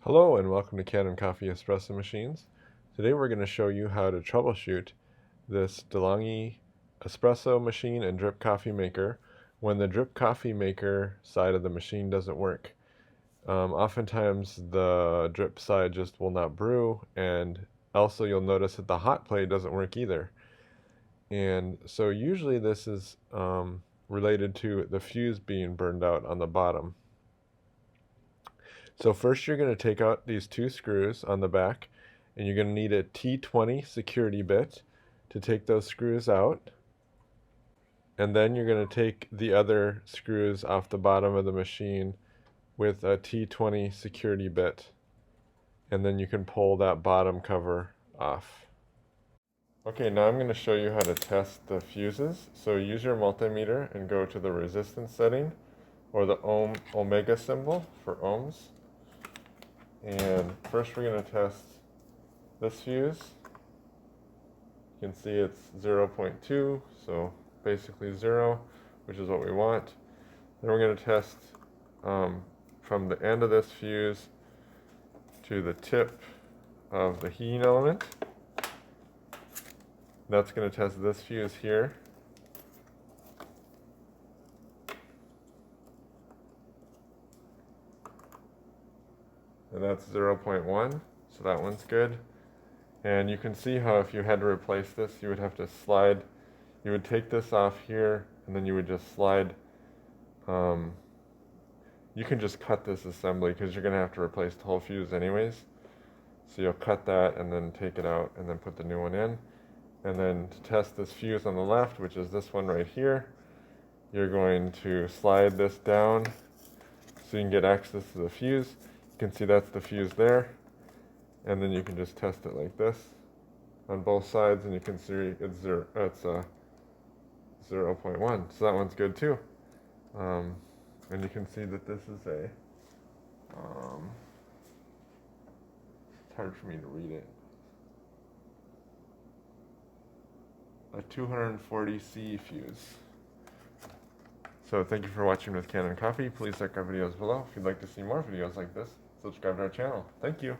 Hello and welcome to Kanen Coffee Espresso Machines. Today we're going to show you how to troubleshoot this DeLonghi espresso machine and drip coffee maker when the drip coffee maker side of the machine doesn't work. Oftentimes the drip side just will not brew, and also you'll notice that the hot plate doesn't work either. And so usually this is related to the fuse being burned out on the bottom. So first you're going to take out these two screws on the back, and you're going to need a T20 security bit to take those screws out. And then you're going to take the other screws off the bottom of the machine with a T20 security bit. And then you can pull that bottom cover off. Okay, now I'm going to show you how to test the fuses. So use your multimeter and go to the resistance setting, or the omega symbol for ohms. And first we're going to test this fuse. You can see it's 0.2, so basically 0, which is what we want. Then we're going to test from the end of this fuse to the tip of the heating element. That's going to test this fuse here. And that's 0.1, so that one's good. And you can see how if you had to replace this, you would have to slide, you would take this off here, and then you would just slide, you can just cut this assembly because you're going to have to replace the whole fuse anyways. So you'll cut that and then take it out and then put the new one in. And then to test this fuse on the left, which is this one right here, you're going to slide this down so you can get access to the fuse. You can see that's the fuse there, and then you can just test it like this on both sides, and you can see it's 0.1, so that one's good too. And you can see that this is a it's hard for me to read it, a 240C fuse. So thank you for watching with Kanen Coffee. Please check our videos below. If you'd like to see more videos like this, subscribe to our channel. Thank you.